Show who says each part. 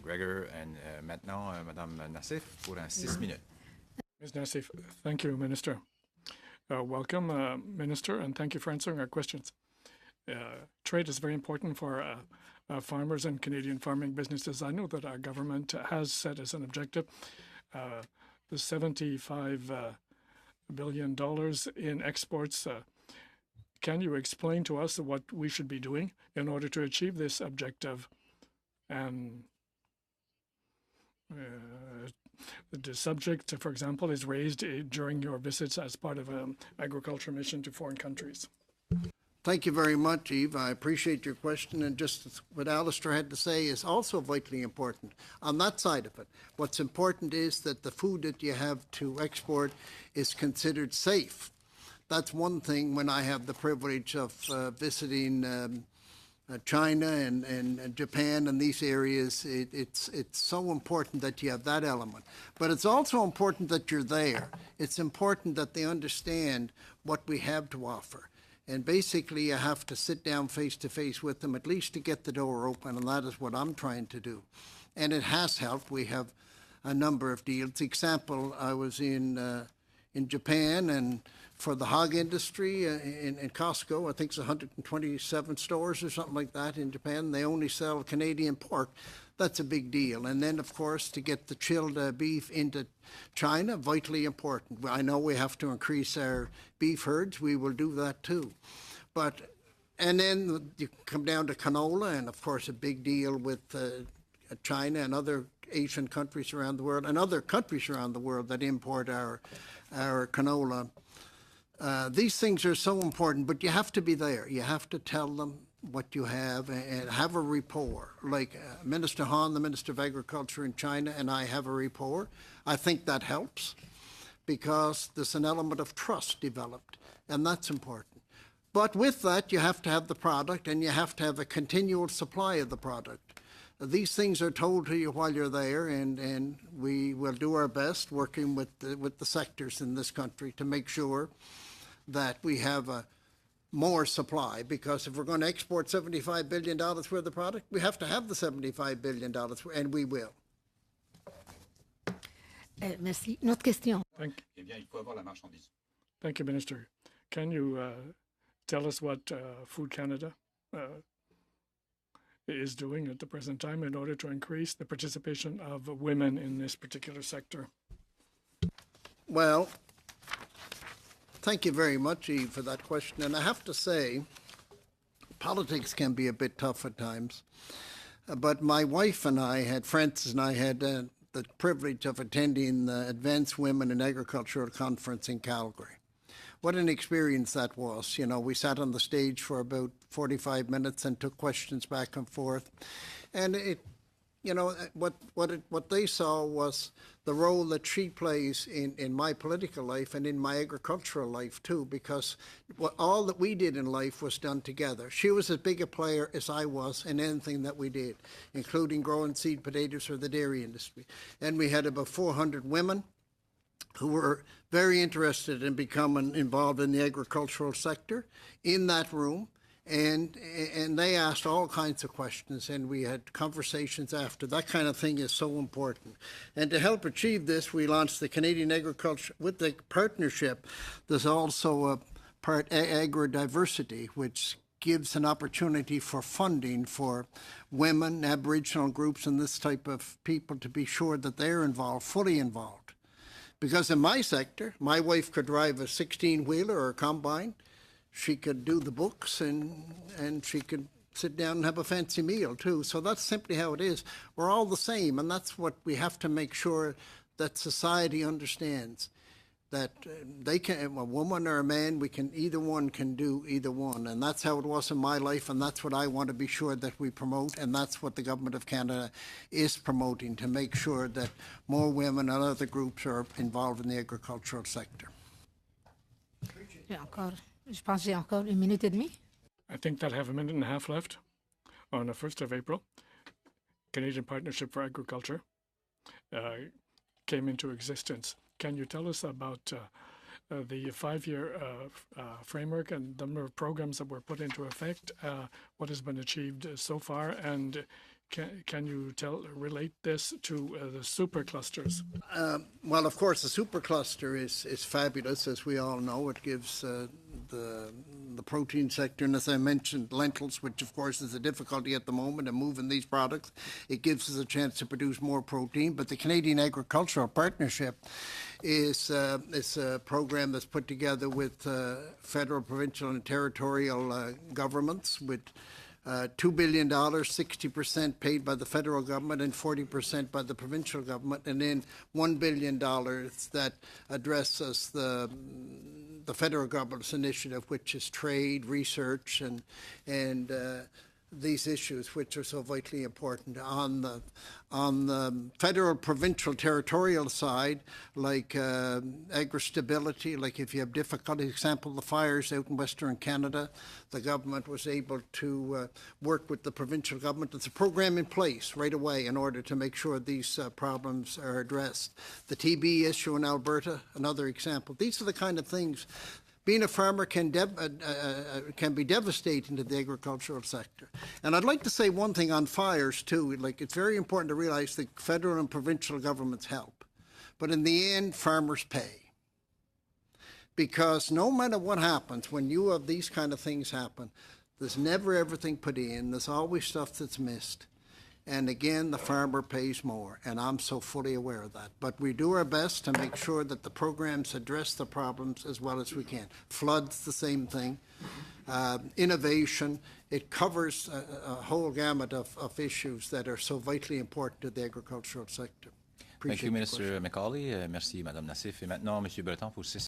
Speaker 1: Gregor. And maintenant, Madame Nassif pour 6 minutes.
Speaker 2: Ms. Nassif, thank you, Minister. Welcome, Minister, and thank you for answering our questions. Trade is very important for farmers and Canadian farming businesses. I know that our government has set as an objective the $75 billion in exports. Can you explain to us what we should be doing in order to achieve this objective? And the subject, for example, is raised during your visits as part of an agriculture mission to foreign countries.
Speaker 3: Thank you very much, Eve. I appreciate your question. And just what Alistair had to say is also vitally important on that side of it. What's important is that the food that you have to export is considered safe. That's one thing. When I have the privilege of visiting China and Japan and these areas, it's so important that you have that element. But it's also important that you're there. It's important that they understand what we have to offer. And basically, you have to sit down face to face with them, at least to get the door open, and that is what I'm trying to do. And it has helped. We have a number of deals. Example, I was in Japan, and for the hog industry in Costco, I think it's 127 stores or something like that in Japan. They only sell Canadian pork. That's a big deal. And then, of course, to get the chilled beef into China, vitally important. I know we have to increase our beef herds. We will do that too. And then you come down to canola, and of course a big deal with China and other Asian countries around the world and other countries around the world that import our canola. These things are so important, but you have to be there. You have to tell them what you have and have a rapport. Like Minister Han, the Minister of Agriculture in China, and I have a rapport. I think that helps because there's an element of trust developed, and that's important. But with that, you have to have the product, and you have to have a continual supply of the product. These things are told to you while you're there, and we will do our best working with the sectors in this country to make sure that we have a more supply, because if we're going to export $75 billion worth of product, we have to have the $75 billion, and we will.
Speaker 4: Merci. Une autre question.
Speaker 2: Thank you, Minister. Can you tell us what Food Canada is doing at the present time in order to increase the participation of women in this particular sector?
Speaker 3: Well, thank you very much, Eve, for that question. And I have to say, politics can be a bit tough at times. But my wife and I Frances and I had the privilege of attending the Advanced Women in Agricultural Conference in Calgary. What an experience that was. You know, we sat on the stage for about 45 minutes and took questions back and forth. And what they saw was the role that she plays in my political life and in my agricultural life too, because all that we did in life was done together. She was as big a player as I was in anything that we did, including growing seed potatoes for the dairy industry. And we had about 400 women who were very interested in becoming involved in the agricultural sector in that room. And they asked all kinds of questions, and we had conversations after. That kind of thing is so important. And to help achieve this, we launched the Canadian Agriculture, with the partnership, there's also a part agri-diversity, which gives an opportunity for funding for women, Aboriginal groups, and this type of people to be sure that they're involved, fully involved. Because in my sector, my wife could drive a 16-wheeler or a combine. She could do the books, and she could sit down and have a fancy meal too. So that's simply how it is. We're all the same, and that's what we have to make sure that society understands. That they can, a woman or a man, either one can do either one. And that's how it was in my life, and that's what I want to be sure that we promote, and that's what the Government of Canada is promoting, to make sure that more women and other groups are involved in the agricultural sector.
Speaker 4: Je pense j'ai encore une minute et demie.
Speaker 2: I think that I have a minute and a half left. On the 1st of April, Canadian Partnership for Agriculture came into existence. Can you tell us about the 5-year framework and the number of programs that were put into effect, what has been achieved so far, and can you relate this to the superclusters?
Speaker 3: Well, of course, the supercluster is fabulous, as we all know. It gives the protein sector, and as I mentioned, lentils, which of course is a difficulty at the moment in moving these products. It gives us a chance to produce more protein. But the Canadian Agricultural Partnership is a program that's put together with federal, provincial, and territorial governments with $2 billion, 60% paid by the federal government and 40% by the provincial government, and then $1 billion that addresses the federal government's initiative, which is trade, research, and these issues, which are so vitally important. On the federal, provincial, territorial side, like agri-stability, like if you have difficulty, example, the fires out in Western Canada, the government was able to work with the provincial government. There's a program in place right away in order to make sure these problems are addressed. The TB issue in Alberta, another example. These are the kind of things. Being a farmer can be devastating to the agricultural sector. And I'd like to say one thing on fires too. Like, it's very important to realize that federal and provincial governments help, but in the end, farmers pay. Because no matter what happens, when you have these kind of things happen, there's never everything put in. There's always stuff that's missed. And again, the farmer pays more, and I'm so fully aware of that. But we do our best to make sure that the programs address the problems as well as we can. Floods, the same thing. Innovation, it covers a whole gamut of issues that are so vitally important to the agricultural sector.
Speaker 1: Thank you, Minister McCauley. Merci, Madame Nassif. Et maintenant, Monsieur Breton, pour 6